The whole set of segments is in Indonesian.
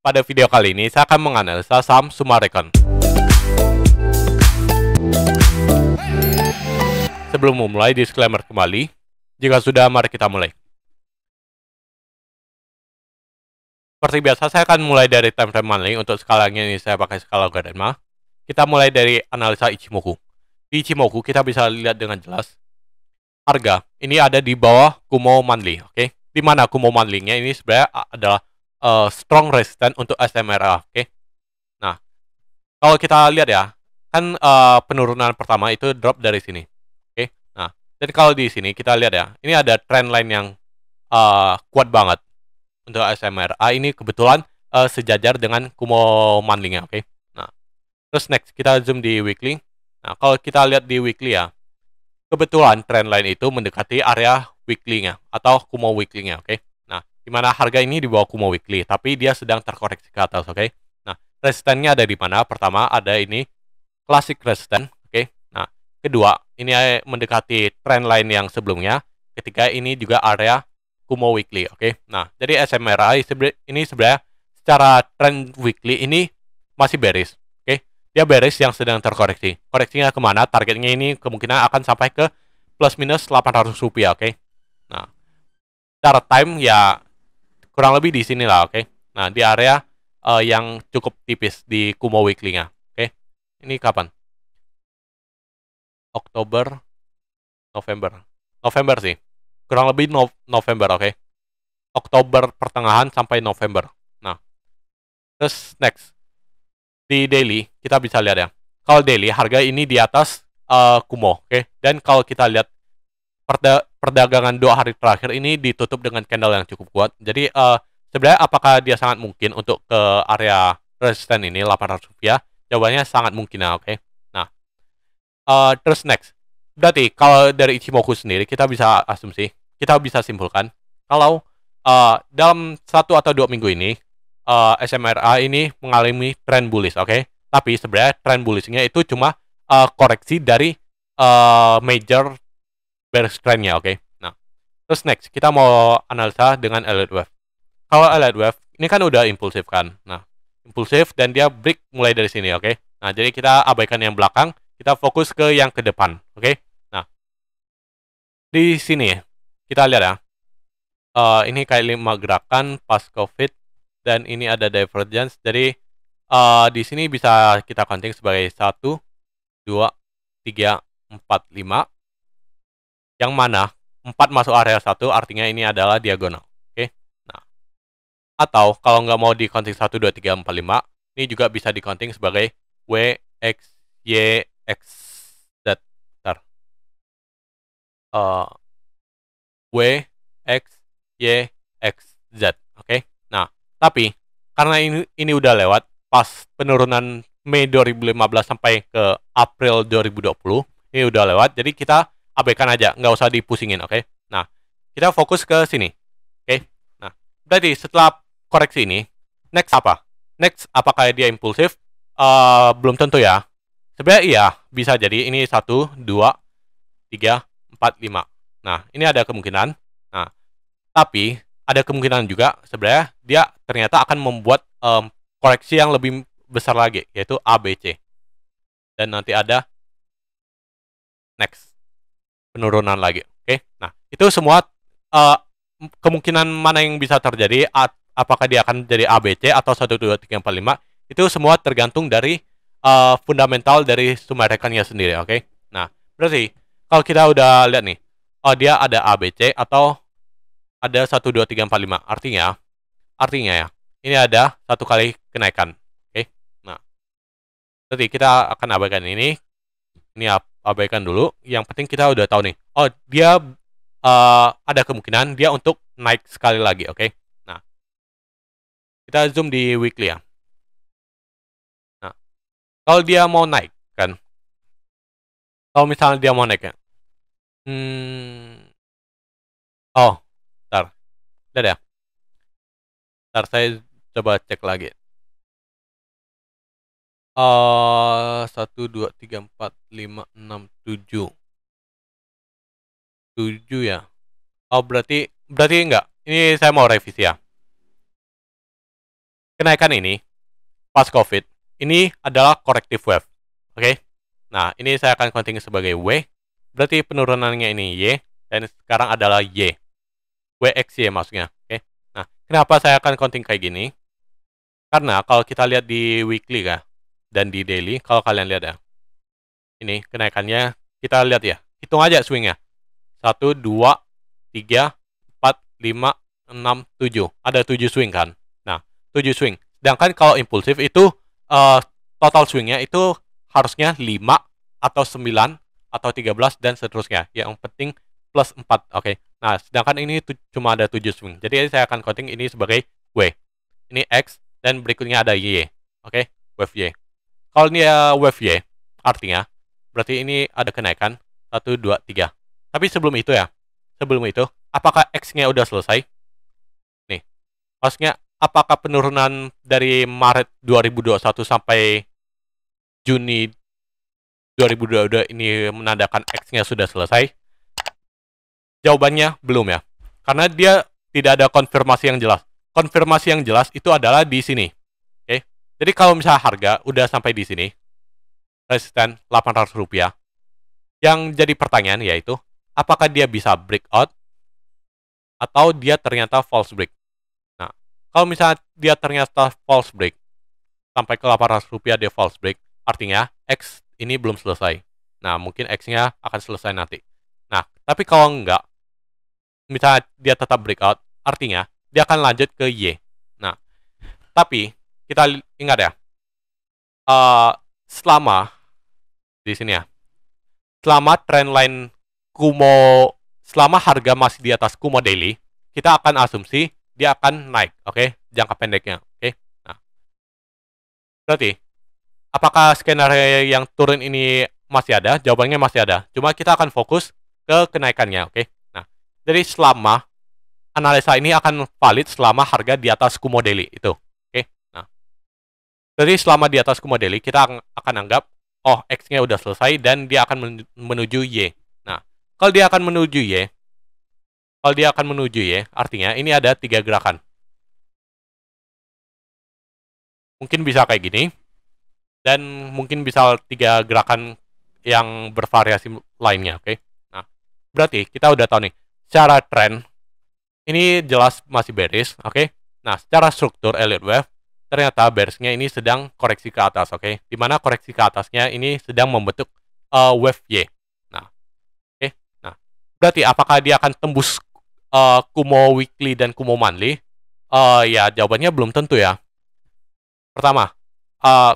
Pada video kali ini, saya akan menganalisa saham Summarecon. Sebelum memulai, disclaimer kembali. Jika sudah, mari kita mulai. Seperti biasa, saya akan mulai dari time frame monthly. Untuk skalanya ini saya pakai skala Gaussian. Kita mulai dari analisa Ichimoku. Di Ichimoku, kita bisa lihat dengan jelas harga ini ada di bawah Kumo monthly, oke? Di mana Kumo monthly-nya ini sebenarnya adalah strong resistance untuk SMRA, oke? Nah, kalau kita lihat ya, kan penurunan pertama itu drop dari sini, oke? Nah, jadi kalau di sini kita lihat ya, ini ada trend line yang kuat banget untuk SMRA. Ini kebetulan sejajar dengan Kumo monthly-nya, oke? Nah, terus next kita zoom di weekly. Nah, kalau kita lihat di weekly ya, kebetulan trend line itu mendekati area weekly-nya atau Kumo weekly-nya, oke? Nah, di mana harga ini di bawah Kumo weekly, tapi dia sedang terkoreksi ke atas, oke? Nah, resistennya ada di mana? Pertama ada ini classic resistance, oke? Nah, kedua ini mendekati trend line yang sebelumnya. Ketiga ini juga area Kumo weekly, oke? Nah, jadi SMRI ini sebenarnya secara trend weekly ini masih bearish, oke? Dia bearish yang sedang terkoreksi. Koreksinya kemana? Targetnya ini kemungkinan akan sampai ke plus minus 800 rupiah, oke? Nah, secara time ya kurang lebih di sini lah, oke? Nah, di area yang cukup tipis di Kumo weekly-nya, oke? Ini kapan? Oktober, November sih. Kurang lebih November, oke? Oktober pertengahan sampai November. Nah, terus next di daily kita bisa lihat ya. Kalau daily harga ini di atas Kumo, oke? Dan kalau kita lihat perdagangan 2 hari terakhir ini ditutup dengan candle yang cukup kuat. Jadi sebenarnya apakah dia sangat mungkin untuk ke area resisten ini 800 rupiah? Jawabannya sangat mungkin ya, oke? Nah, terus next. Berarti kalau dari Ichimoku sendiri kita bisa asumsi, kita bisa simpulkan kalau dalam 1 atau 2 minggu ini SMRA ini mengalami trend bullish, oke? Tapi sebenarnya trend bullish-nya itu cuma koreksi dari major bearish trend-nya, oke? Nah, terus next kita mau analisa dengan Elliott Wave. Kalau Elliott Wave ini kan udah impulsif kan? Nah, impulsif dan dia break mulai dari sini, oke? Nah, jadi kita abaikan yang belakang, kita fokus ke yang ke depan, oke? Nah, di sini kita lihat ya. Ini kayak 5 gerakan pas COVID dan ini ada divergence. Jadi di sini bisa kita counting sebagai 1, 2, 3, 4, 5. Yang mana 4 masuk area 1 artinya ini adalah diagonal. Oke. Nah, atau kalau nggak mau di counting 1, 2, 3, 4, 5, ini juga bisa di counting sebagai W, X, Y, X, Z. Bentar. W, X, Y, X, Z. Oke. Nah, tapi karena ini udah lewat pas penurunan Mei 2015 sampai ke April 2020, ini udah lewat, jadi kita abaikan aja, nggak usah dipusingin, oke? Nah, kita fokus ke sini, oke? Nah, berarti setelah koreksi ini, next apa? Next, apakah dia impulsif? Belum tentu ya. Sebenarnya iya, bisa jadi ini 1, 2, 3, 4, 5. Nah, ini ada kemungkinan. Nah, tapi ada kemungkinan juga sebenarnya dia ternyata akan membuat koreksi yang lebih besar lagi, yaitu ABC. Dan nanti ada next penurunan lagi, oke? Nah, itu semua kemungkinan mana yang bisa terjadi, apakah dia akan jadi ABC atau 1, 2, 3, 4, 5, itu semua tergantung dari fundamental dari Summarecon-nya sendiri, oke? Nah, berarti kalau kita udah lihat nih, oh dia ada ABC atau ada 1, 2, 3, 4, 5. Artinya ya, ini ada 1 kali kenaikan, oke? Nah, berarti kita akan abaikan ini abaikan dulu. Yang penting kita udah tahu nih, oh dia ada kemungkinan dia untuk naik sekali lagi, oke? Nah, kita zoom di weekly ya. Nah, kalau dia mau naik kan, kalau misalnya dia mau naik ya, oh, bentar, lihat ya, bentar saya coba cek lagi. 1, 2, 3, 4, 5, 6, 7. 7 ya. Oh, berarti enggak. Ini saya mau revisi ya. kenaikan ini pas COVID ini adalah corrective wave. Oke. Nah, ini saya akan counting sebagai W. Berarti penurunannya ini Y dan sekarang adalah Y. WXY maksudnya. Oke. Nah, kenapa saya akan counting kayak gini? Karena kalau kita lihat di weekly kah dan di daily, kalau kalian lihat ya. Ini kenaikannya kita lihat ya. Hitung aja swingnya. 1 2 3 4 5 6 7. Ada 7 swing kan? Nah, 7 swing. Sedangkan kalau impulsif itu total swingnya itu harusnya 5 atau 9 atau 13 dan seterusnya. Yang penting plus 4. Oke. Nah, sedangkan ini cuma ada 7 swing. Jadi saya akan counting ini sebagai W. Ini X dan berikutnya ada Y. Oke, wave Y. Kalau ini wave Y, artinya berarti ini ada kenaikan 1 2 3. Tapi sebelum itu, apakah X-nya udah selesai? Nih, maksudnya apakah penurunan dari Maret 2021 sampai Juni 2022 ini menandakan X-nya sudah selesai? Jawabannya belum ya. Karena dia tidak ada konfirmasi yang jelas. Konfirmasi yang jelas itu adalah di sini. Oke. Jadi kalau misalnya harga udah sampai di sini, resisten Rp800, yang jadi pertanyaan yaitu, apakah dia bisa breakout atau dia ternyata false break? Nah, kalau misalnya dia ternyata false break, sampai ke Rp800 dia false break, artinya X ini belum selesai. Nah, mungkin X-nya akan selesai nanti. Nah, tapi kalau enggak, misalnya dia tetap breakout, artinya dia akan lanjut ke Y. Nah, tapi kita ingat ya, selama di sini ya, selama trendline Kumo, selama harga masih di atas Kumo daily, kita akan asumsi dia akan naik, oke? Jangka pendeknya, oke? Nah, berarti apakah skenario yang turun ini masih ada? Jawabannya masih ada. Cuma kita akan fokus ke kenaikannya, oke? Nah, jadi selama analisa ini akan valid selama harga di atas Kumo daily itu, oke? Nah, jadi selama di atas Kumo daily kita akan anggap oh X-nya udah selesai dan dia akan menuju Y. Nah, kalau dia akan menuju Y, artinya ini ada 3 gerakan. Mungkin bisa kayak gini, dan mungkin bisa 3 gerakan yang bervariasi lainnya, oke? Nah, berarti kita udah tahu nih, secara trend, ini jelas masih bearish, oke? Nah, secara struktur Elliott Wave, ternyata bearishnya ini sedang koreksi ke atas, oke? Dimana koreksi ke atasnya ini sedang membentuk wave Y. Nah, oke? Nah, berarti apakah dia akan tembus Kumo Weekly dan Kumo Monthly? Ya, jawabannya belum tentu ya. Pertama,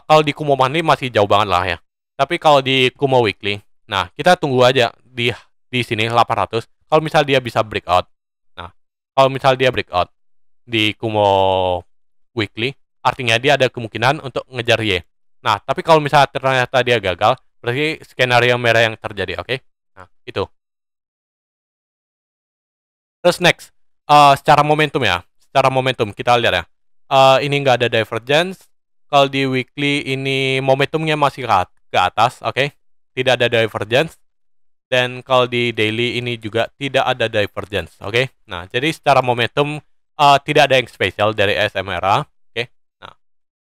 kalau di Kumo Monthly masih jauh banget lah ya. Tapi kalau di Kumo Weekly, nah kita tunggu aja di sini 800. Kalau misal dia bisa breakout, nah kalau misal dia breakout di Kumo Weekly, artinya dia ada kemungkinan untuk ngejar Y. Nah, tapi kalau misalnya ternyata dia gagal, berarti skenario merah yang terjadi, oke? Nah, itu. Terus next, secara momentum ya. Secara momentum, kita lihat ya. Ini nggak ada divergence. Kalau di weekly ini momentumnya masih ke atas, oke? Tidak ada divergence. Dan kalau di daily ini juga tidak ada divergence, oke? Nah, jadi secara momentum tidak ada yang spesial dari SMRA, oke? Nah,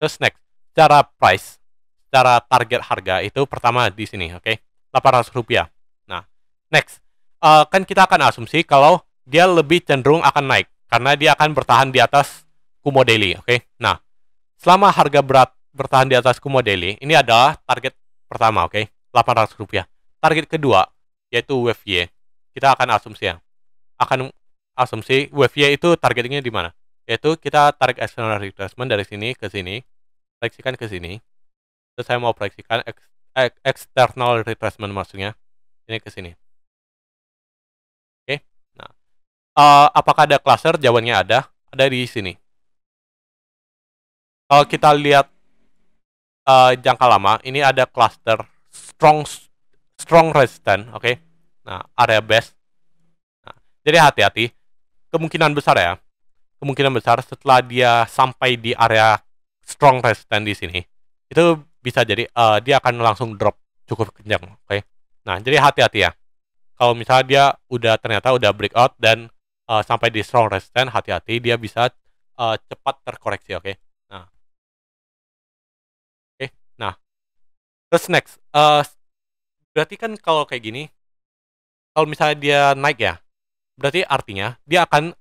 terus next, secara price, secara target harga itu pertama di sini, oke? Rp800. Nah, next, kan kita akan asumsi kalau dia lebih cenderung akan naik karena dia akan bertahan di atas Kumo daily, oke? Nah, selama harga bertahan di atas Kumo daily, ini adalah target pertama, oke? Rp800. Target kedua yaitu wave Y. Kita akan asumsi ya. Akan asumsi wave Y itu targetnya di mana? Yaitu kita tarik external retracement dari sini ke sini, proyeksikan ke sini. Terus saya mau proyeksikan external retracement maksudnya ini ke sini. Oke. Nah, apakah ada cluster? Jawabannya ada di sini. Kalau kita lihat jangka lama, ini ada cluster strong resistance, oke? Nah, area base. Nah, jadi hati-hati. Kemungkinan besar setelah dia sampai di area strong resistance di sini, itu bisa jadi dia akan langsung drop cukup kencang, oke? Nah, jadi hati-hati ya. Kalau misalnya dia ternyata udah breakout dan sampai di strong resistance, hati-hati dia bisa cepat terkoreksi, oke? Nah, Terus next, berarti kan kalau kayak gini, kalau misalnya dia naik ya, berarti artinya dia akan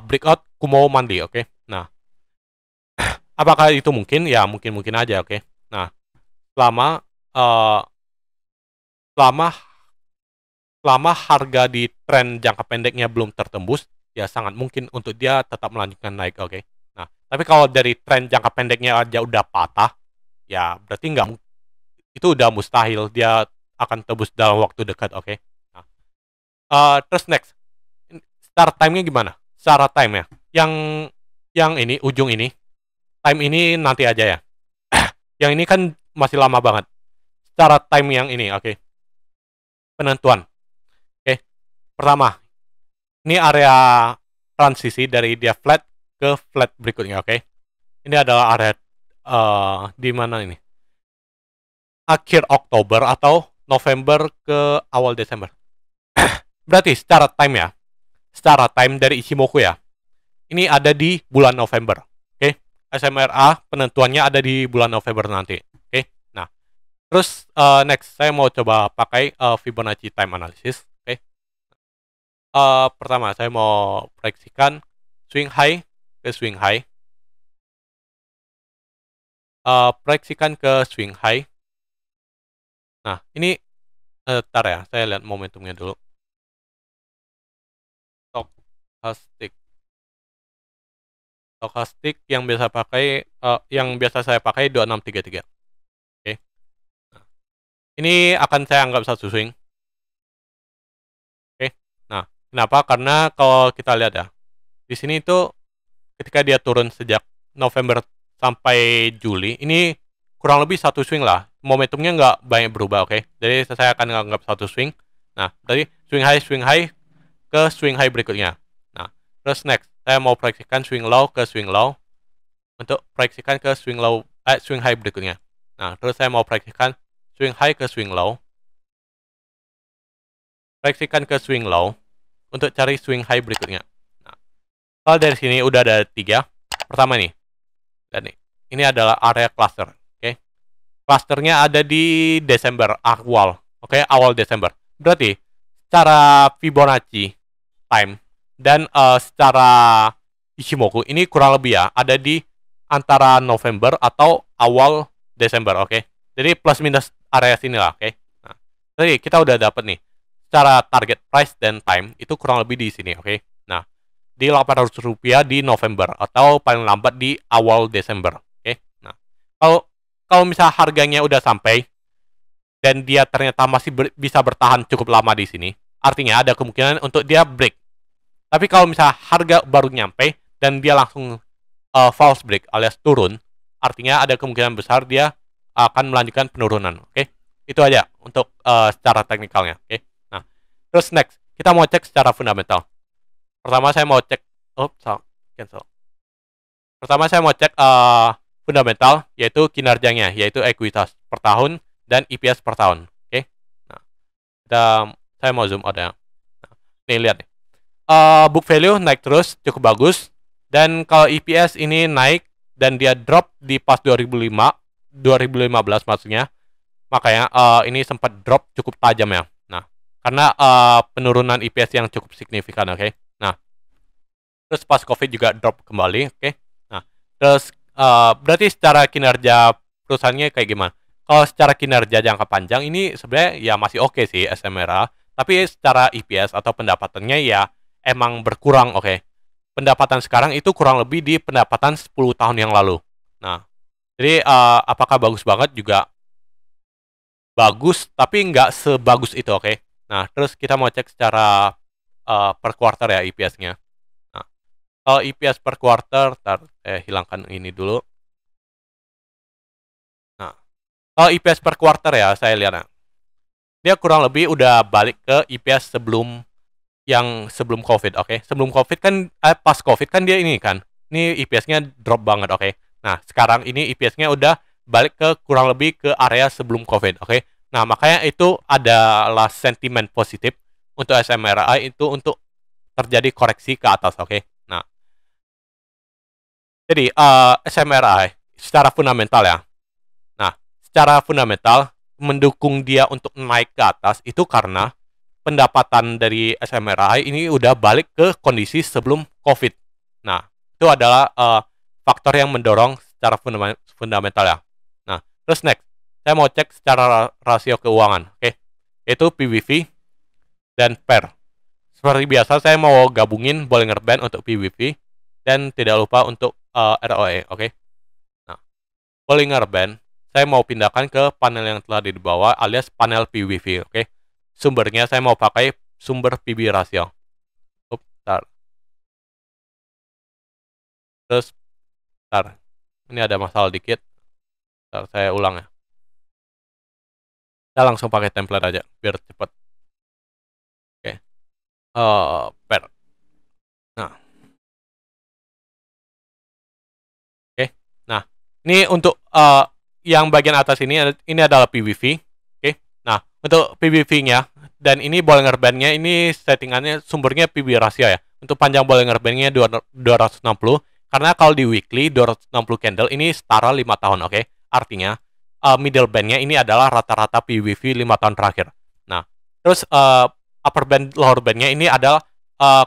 breakout Kumo Monthly, oke? Nah, apakah itu mungkin? Ya mungkin aja, oke? Nah, selama eh, selama selama harga di tren jangka pendeknya belum tertembus, ya sangat mungkin untuk dia tetap melanjutkan naik, oke? Nah, tapi kalau dari tren jangka pendeknya aja udah patah, ya berarti nggak, itu udah mustahil dia akan tembus dalam waktu dekat, oke? Nah, terus next, start time-nya gimana? Secara time ya, yang ini ujung ini, time ini nanti aja ya. Yang ini kan masih lama banget. Secara time yang ini, oke? Penentuan, oke? Pertama, ini area transisi dari dia flat ke flat berikutnya, oke? Ini adalah area di mana ini? Akhir Oktober atau November ke awal Desember. Berarti secara time ya, secara time dari Ichimoku ya, ini ada di bulan November, oke? SMRA penentuannya ada di bulan November nanti, oke? Nah, terus next saya mau coba pakai Fibonacci time analysis, oke? Pertama saya mau proyeksikan swing high ke swing high, proyeksikan ke swing high. Nah, ini ntar ya, saya lihat momentumnya dulu. Stokastik yang biasa saya pakai 2633. Oke. Nah, ini akan saya anggap satu swing. Oke. Nah, kenapa? Karena kalau kita lihat ya, di sini itu ketika dia turun sejak November sampai Juli, ini kurang lebih satu swing lah. Momentumnya nggak banyak berubah, oke? Jadi saya akan anggap satu swing. Nah, tadi swing high ke swing high berikutnya. Nah, terus next, saya mau proyeksikan swing low ke swing low untuk proyeksikan ke swing high berikutnya. Nah, terus saya mau proyeksikan swing high ke swing low, proyeksikan ke swing low untuk cari swing high berikutnya. Nah, kalau dari sini udah ada 3. Pertama nih, dan ini adalah area cluster, oke? Clusternya ada di Desember awal, oke? Awal Desember. Berarti secara Fibonacci time dan secara Ichimoku ini kurang lebih ya ada di antara November atau awal Desember, oke? Jadi plus minus area sini lah, oke? Nah, jadi kita udah dapat nih secara target price dan time itu kurang lebih di sini, oke? Nah, di Rp800 di November atau paling lambat di awal Desember, oke? Nah, kalau misalnya harganya udah sampai dan dia ternyata masih bisa bertahan cukup lama di sini, artinya ada kemungkinan untuk dia break. Tapi kalau misalnya harga baru nyampe dan dia langsung false break alias turun, artinya ada kemungkinan besar dia akan melanjutkan penurunan, oke? Itu aja untuk secara teknikalnya, oke? Nah, terus next, kita mau cek secara fundamental. Pertama saya mau cek, cancel. Pertama saya mau cek fundamental, yaitu kinerjanya, yaitu ekuitas per tahun dan EPS per tahun, oke? Nah, saya mau zoom out ya. Nah, nih lihat nih. Book value naik terus, cukup bagus. Dan kalau EPS ini naik dan dia drop di pas 2015 maksudnya, makanya ini sempat drop cukup tajam ya. Nah, karena penurunan EPS yang cukup signifikan, oke? Nah, terus pas COVID juga drop kembali, oke? Nah, terus berarti secara kinerja perusahaannya kayak gimana? Kalau secara kinerja jangka panjang ini sebenarnya ya masih oke sih SMRA, tapi secara EPS atau pendapatannya ya emang berkurang, oke? Pendapatan sekarang itu kurang lebih di pendapatan 10 tahun yang lalu. Nah, jadi apakah bagus banget juga bagus, tapi nggak sebagus itu, oke? Nah, terus kita mau cek secara per quarter ya EPS-nya. Nah, kalau EPS per quarter, hilangkan ini dulu. Nah, kalau EPS per quarter ya, saya lihat ya, dia kurang lebih udah balik ke EPS sebelum COVID, oke? Sebelum COVID kan, pas COVID kan dia ini kan, ini EPS-nya drop banget, oke? Nah, sekarang ini EPS-nya udah balik ke kurang lebih ke area sebelum COVID, oke? Nah, makanya itu adalah sentimen positif untuk SMRI itu untuk terjadi koreksi ke atas, oke? Nah, jadi SMRI secara fundamental ya. Nah, secara fundamental mendukung dia untuk naik ke atas itu karena pendapatan dari SMRI ini udah balik ke kondisi sebelum COVID. Nah, itu adalah faktor yang mendorong secara fundamental ya. Nah, terus next, saya mau cek secara rasio keuangan, oke? Yaitu PBV dan PER. Seperti biasa, saya mau gabungin Bollinger Band untuk PBV dan tidak lupa untuk ROE, oke? Nah, Bollinger Band, saya mau pindahkan ke panel yang telah di bawah alias panel PBV, oke? Sumbernya saya mau pakai sumber PB rasio. Bentar. Terus, bentar. Ini ada masalah dikit. Bentar, saya ulang ya. Saya langsung pakai template aja, biar cepat. Oke. PER. Nah. Oke. Nah, ini untuk yang bagian atas ini adalah PBV. Oke. Nah, untuk PBV-nya dan ini Bollinger Band-nya ini settingannya sumbernya PB rasio ya. Untuk panjang Bollinger Band-nya 260 karena kalau di weekly 260 candle ini setara 5 tahun, oke? Artinya middle band-nya ini adalah rata-rata PBV 5 tahun terakhir. Nah, terus upper band, lower band-nya ini adalah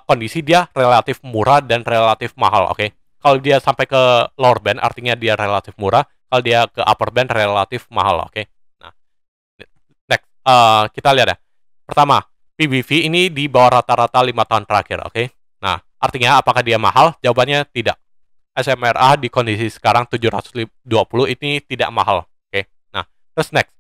kondisi dia relatif murah dan relatif mahal, oke? Kalau dia sampai ke lower band artinya dia relatif murah, kalau dia ke upper band relatif mahal, oke? Nah, next, kita lihat ya. Pertama, PBV ini di bawah rata-rata 5 tahun terakhir, oke? Nah, artinya apakah dia mahal? Jawabannya tidak. SMRA di kondisi sekarang 720 ini tidak mahal, oke? Nah, terus next.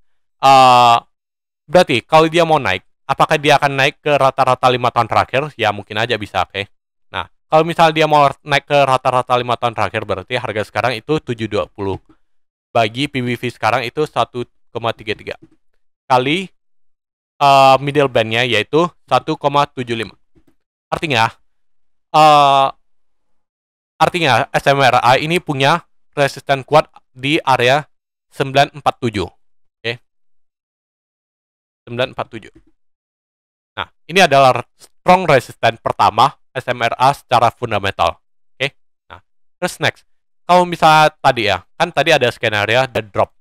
Berarti kalau dia mau naik, apakah dia akan naik ke rata-rata 5 tahun terakhir? Ya mungkin aja bisa, oke? Nah, kalau misal dia mau naik ke rata-rata 5 tahun terakhir, berarti harga sekarang itu 720. Bagi PBV sekarang itu 1,33. Kali middle band-nya yaitu 1,75. Artinya SMRI ini punya resisten kuat di area 947. Oke. 947. Nah, ini adalah strong resisten pertama SMRA secara fundamental. Oke. Nah, terus next. Kalau misalnya tadi ya, kan tadi ada skenario the drop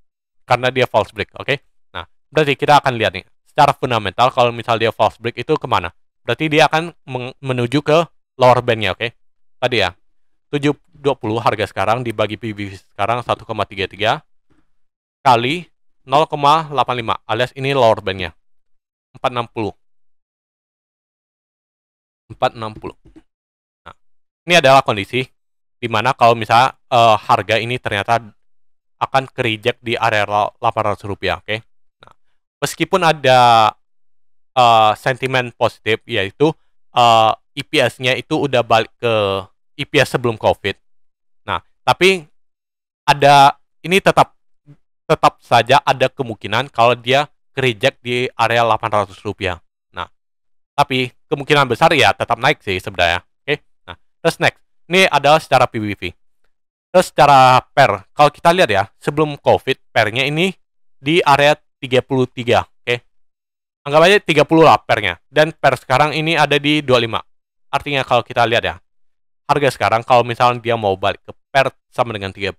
karena dia false break, oke? Nah, berarti kita akan lihat nih secara fundamental kalau misal dia false break itu kemana? Berarti dia akan menuju ke lower band-nya, oke? Tadi ya, 720 harga sekarang dibagi PBV sekarang 1,33 kali 0,85 alias ini lower band-nya 460. Nah, ini adalah kondisi di mana kalau misalnya harga ini ternyata akan ke-reject di area 800 rupiah, oke? Nah, meskipun ada sentimen positif, yaitu EPS-nya itu udah balik ke EPS sebelum COVID. Nah, tapi ini tetap saja ada kemungkinan kalau dia ke-reject di area 800 rupiah. Nah, tapi kemungkinan besar ya tetap naik sih sebenarnya. Oke. Nah, terus next. Ini adalah secara PBV. Terus secara PER, kalau kita lihat ya, sebelum COVID, PER-nya ini di area 33, oke? Anggap aja 30 lah PER-nya. Dan PER sekarang ini ada di 25. Artinya kalau kita lihat ya, harga sekarang kalau misalnya dia mau balik ke PER sama dengan 30,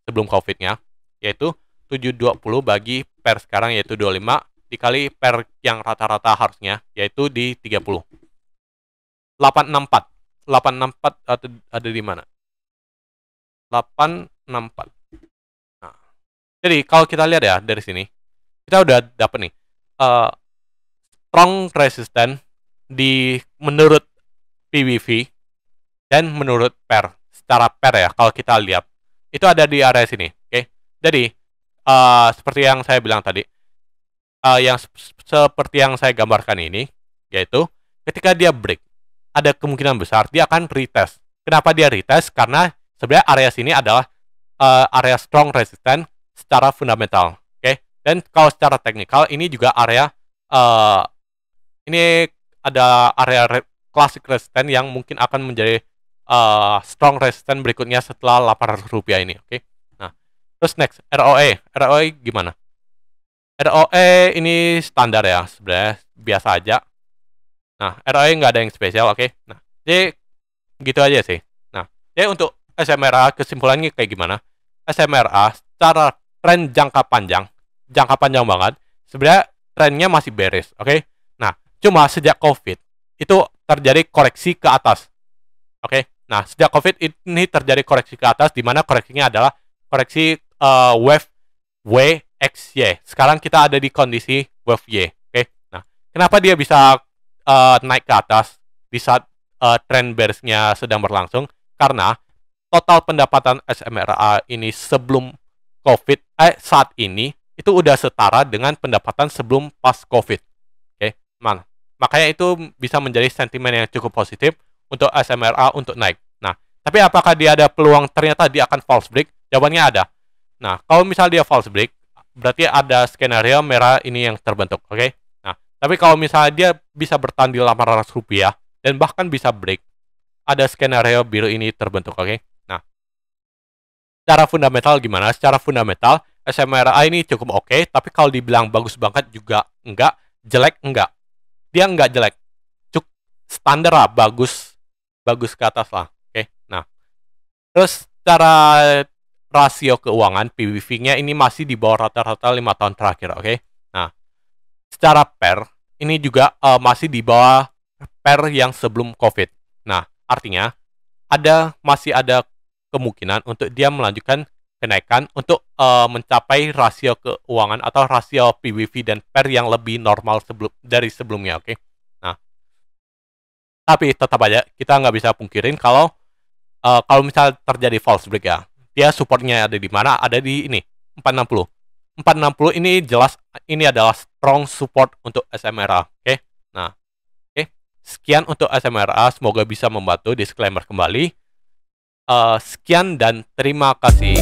sebelum COVID-nya, yaitu 720 bagi PER sekarang yaitu 25, dikali PER yang rata-rata harusnya, yaitu di 30. 864. 864 ada di mana? 864. Nah, jadi kalau kita lihat ya dari sini, kita udah dapet nih strong resistance di menurut PBV dan menurut PER. Secara PER ya, kalau kita lihat itu ada di area sini, oke? Jadi seperti yang saya bilang tadi, seperti yang saya gambarkan ini, yaitu ketika dia break, ada kemungkinan besar dia akan retest. Kenapa dia retest? Karena sebenarnya area sini adalah area strong resistance secara fundamental, oke? Dan kalau secara teknikal ini juga area ini ada area classic resistance yang mungkin akan menjadi strong resistance berikutnya setelah 800 rupiah ini, oke? Nah, terus next ROE gimana? ROE ini standar ya, sebenarnya biasa aja. Nah, ROE nggak ada yang spesial, oke? Nah, jadi gitu aja sih. Nah, jadi untuk SMRA kesimpulannya kayak gimana? SMRA secara tren jangka panjang banget, sebenarnya trennya masih bearish, oke? Nah, cuma sejak COVID itu terjadi koreksi ke atas, oke? Nah, sejak COVID ini terjadi koreksi ke atas, di mana koreksinya adalah koreksi wave WXY. Sekarang kita ada di kondisi wave Y, oke? Nah, kenapa dia bisa naik ke atas di saat trend bearish-nya sedang berlangsung? Karena total pendapatan SMRA ini sebelum COVID, saat ini itu udah setara dengan pendapatan sebelum pas COVID. Oke, makanya itu bisa menjadi sentimen yang cukup positif untuk SMRA untuk naik. Nah, tapi apakah dia ada peluang ternyata dia akan false break? Jawabannya ada. Nah, kalau misalnya dia false break, berarti ada skenario merah ini yang terbentuk, oke? Nah, tapi kalau misalnya dia bisa bertahan di 800 rupiah dan bahkan bisa break, ada skenario biru ini terbentuk, oke? Nah, secara fundamental gimana? Secara fundamental, SMRA ini cukup oke, tapi kalau dibilang bagus banget juga enggak, jelek enggak. Dia enggak jelek, cukup standar lah, bagus ke atas lah, oke? Nah, terus secara rasio keuangan PBV-nya ini masih di bawah rata-rata 5 tahun terakhir, oke? Nah, secara PER ini juga masih di bawah PER yang sebelum COVID. Nah, artinya masih ada kemungkinan untuk dia melanjutkan kenaikan untuk mencapai rasio keuangan atau rasio PBV dan PER yang lebih normal dari sebelumnya, oke? Nah, tapi tetap aja kita nggak bisa pungkirin kalau misalnya terjadi false break ya, dia supportnya ada di mana? Ada di ini 460. 460 ini jelas ini adalah strong support untuk SMRA, oke? Nah, oke. Sekian untuk SMRA, semoga bisa membantu. Disclaimer kembali. Sekian dan terima kasih.